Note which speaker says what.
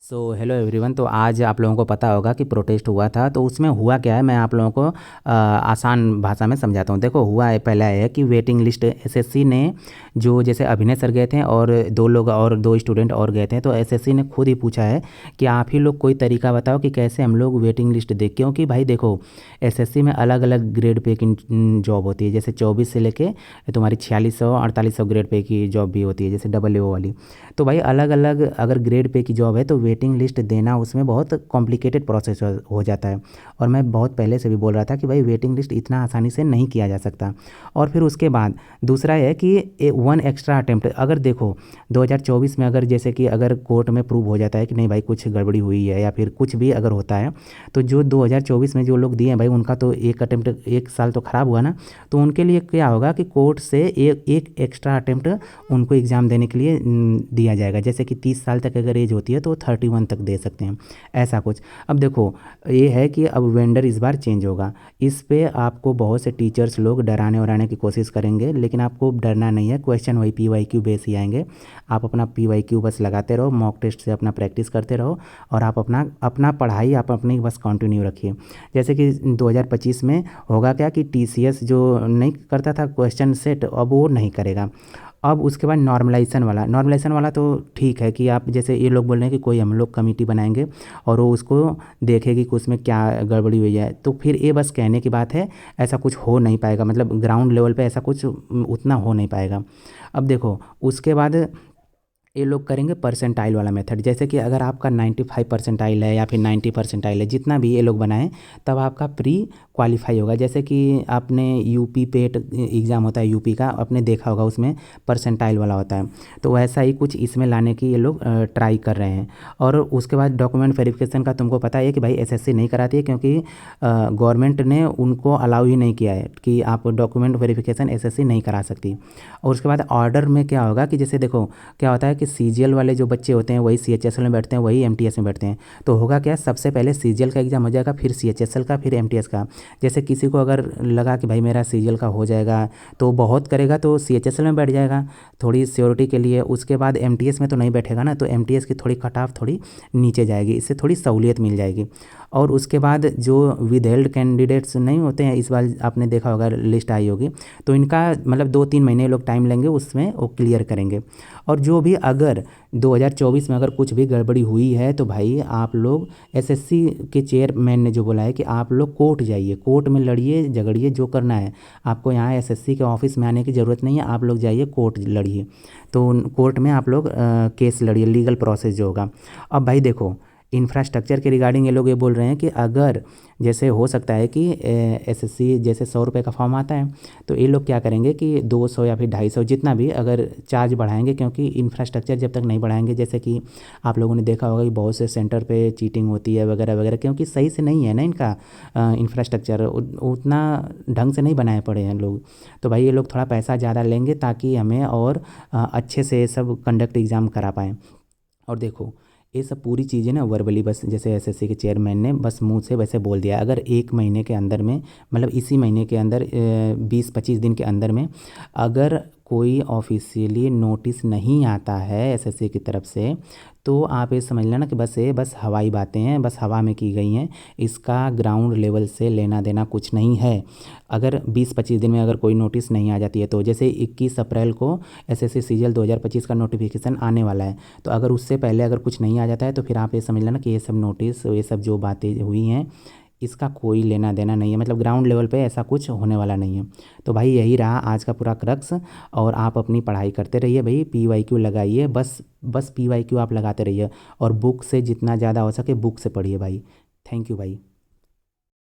Speaker 1: Hello everyone. तो आज आप लोगों को पता होगा कि प्रोटेस्ट हुआ था। तो उसमें हुआ क्या है, मैं आप लोगों को आसान भाषा में समझाता हूँ। देखो, हुआ है पहला है कि वेटिंग लिस्ट एसएससी ने, जो जैसे अभिनय सर गए थे और दो लोग और दो स्टूडेंट और गए थे, तो एसएससी ने खुद ही पूछा है कि आप ही लोग कोई तरीका बताओ कि कैसे हम लोग वेटिंग लिस्ट दें। क्योंकि भाई देखो, एसएससी में अलग अलग ग्रेड पे की जॉब होती है। जैसे 24 से लेके तुम्हारी 4600 4800 ग्रेड पे की जॉब भी होती है, जैसे डबल ओ वाली। तो भाई अलग अलग अगर ग्रेड पे की जॉब है तो वेटिंग लिस्ट देना उसमें बहुत कॉम्प्लिकेटेड प्रोसेस हो जाता है। और मैं बहुत पहले से भी बोल रहा था कि भाई वेटिंग लिस्ट इतना आसानी से नहीं किया जा सकता। और फिर उसके बाद दूसरा है कि वन एक्स्ट्रा अटेम्प्ट। अगर देखो 2024 में अगर जैसे कि अगर कोर्ट में प्रूव हो जाता है कि नहीं भाई कुछ गड़बड़ी हुई है या फिर कुछ भी अगर होता है, तो जो 2024 में जो लोग दिए हैं भाई उनका तो एक अटेम्प्ट एक साल तो ख़राब हुआ ना। तो उनके लिए क्या होगा कि कोर्ट से एक एक्स्ट्रा अटेम्प्ट उनको एग्ज़ाम देने के लिए दिया जाएगा। जैसे कि 30 साल तक अगर एज होती है तो 31 तक दे सकते हैं, ऐसा कुछ। अब देखो, ये है कि अब वेंडर इस बार चेंज होगा। इस पे आपको बहुत से टीचर्स लोग डराने वराने की कोशिश करेंगे, लेकिन आपको डरना नहीं है। क्वेश्चन वही PYQ बेस ही आएंगे। आप अपना PYQ बस लगाते रहो, मॉक टेस्ट से अपना प्रैक्टिस करते रहो, और आप अपना अपना पढ़ाई आप अपनी बस कंटिन्यू रखिए। जैसे कि 2025 में होगा क्या कि TCS जो नहीं करता था क्वेश्चन सेट, अब वो नहीं करेगा। अब उसके बाद नॉर्मलाइजेशन वाला तो ठीक है कि आप जैसे ये लोग बोल रहे हैं कि कोई हम लोग कमेटी बनाएंगे और वो उसको देखेगी कि उसमें क्या गड़बड़ी हुई है। तो फिर ये बस कहने की बात है, ऐसा कुछ हो नहीं पाएगा। मतलब ग्राउंड लेवल पे ऐसा कुछ उतना हो नहीं पाएगा। अब देखो उसके बाद ये लोग करेंगे परसेंटाइल वाला मेथड। जैसे कि अगर आपका 95 परसेंटाइल है या फिर 90 परसेंटाइल है, जितना भी ये लोग बनाएं, तब आपका प्री क्वालिफाई होगा। जैसे कि आपने यूपी पेट एग्ज़ाम होता है यूपी का, आपने देखा होगा उसमें परसेंटाइल वाला होता है। तो वैसा ही कुछ इसमें लाने की ये लोग ट्राई कर रहे हैं। और उसके बाद डॉक्यूमेंट वेरिफिकेशन का तुमको पता है कि भाई एसएससी नहीं कराती है, क्योंकि गवर्नमेंट ने उनको अलाउ ही नहीं किया है कि आप डॉक्यूमेंट वेरिफिकेशन एसएससी नहीं करा सकती। और उसके बाद ऑर्डर में क्या होगा कि जैसे देखो क्या होता है कि CGL वाले जो बच्चे होते हैं वही CHSL में बैठते हैं, वही MTS में बैठते हैं। तो होगा क्या, सबसे पहले CGL का एग्ज़ाम हो जाएगा, फिर CHSL का, फिर MTS का। जैसे किसी को अगर लगा कि भाई मेरा CGL का हो जाएगा तो बहुत करेगा तो CHSL में बैठ जाएगा थोड़ी सियोरिटी के लिए। उसके बाद MTS में तो नहीं बैठेगा ना, तो MTS की थोड़ी कट ऑफ थोड़ी नीचे जाएगी, इससे थोड़ी सहूलियत मिल जाएगी। और उसके बाद जो विदहेल्ड कैंडिडेट्स नहीं होते हैं, इस बार आपने देखा होगा लिस्ट आई होगी, तो इनका मतलब 2-3 महीने लोग टाइम लेंगे, उसमें वो क्लियर करेंगे। और जो भी अगर 2024 में अगर कुछ भी गड़बड़ी हुई है तो भाई आप लोग, एसएससी के चेयरमैन ने जो बोला है कि आप लोग कोर्ट जाइए, कोर्ट में लड़िए झगड़िए, जो करना है। आपको यहाँ एसएससी के ऑफिस में आने की ज़रूरत नहीं है, आप लोग जाइए कोर्ट लड़िए। तो कोर्ट में आप लोग केस लड़िए, लीगल प्रोसेस जो होगा। अब भाई देखो, इंफ्रास्ट्रक्चर के रिगार्डिंग ये लोग ये बोल रहे हैं कि अगर जैसे हो सकता है कि एसएससी जैसे 100 रुपये का फॉर्म आता है, तो ये लोग क्या करेंगे कि 200 या फिर 250 जितना भी अगर चार्ज बढ़ाएंगे, क्योंकि इंफ्रास्ट्रक्चर जब तक नहीं बढ़ाएंगे, जैसे कि आप लोगों ने देखा होगा कि बहुत से सेंटर पे चीटिंग होती है वगैरह वगैरह, क्योंकि सही से नहीं है ना इनका इंफ्रास्ट्रक्चर, उतना ढंग से नहीं बनाए पड़े हैं लोग। तो भाई ये लोग थोड़ा पैसा ज़्यादा लेंगे ताकि हमें और अच्छे से सब कंडक्ट एग्ज़ाम करा पाएँ। और देखो, ये सब पूरी चीज़ें ना वर्बली, बस जैसे एसएससी के चेयरमैन ने बस मुंह से वैसे बोल दिया। अगर एक महीने के अंदर में, मतलब इसी महीने के अंदर 20-25 दिन के अंदर में अगर कोई ऑफिशियली नोटिस नहीं आता है एसएससी की तरफ से, तो आप ये समझ लेना कि बस ये बस हवाई बातें हैं, बस हवा में की गई हैं। इसका ग्राउंड लेवल से लेना देना कुछ नहीं है। अगर 20-25 दिन में अगर कोई नोटिस नहीं आ जाती है, तो जैसे 21 अप्रैल को एसएससी सीजीएल 2025 का नोटिफिकेशन आने वाला है, तो अगर उससे पहले अगर कुछ नहीं आ जाता है तो फिर आप ये समझ लेना कि ये सब नोटिस, ये सब जो बातें हुई हैं, इसका कोई लेना देना नहीं है। मतलब ग्राउंड लेवल पे ऐसा कुछ होने वाला नहीं है। तो भाई यही रहा आज का पूरा क्रक्स। और आप अपनी पढ़ाई करते रहिए भाई, PYQ लगाइए, बस बस PYQ आप लगाते रहिए, और बुक से जितना ज़्यादा हो सके बुक से पढ़िए भाई। थैंक यू भाई।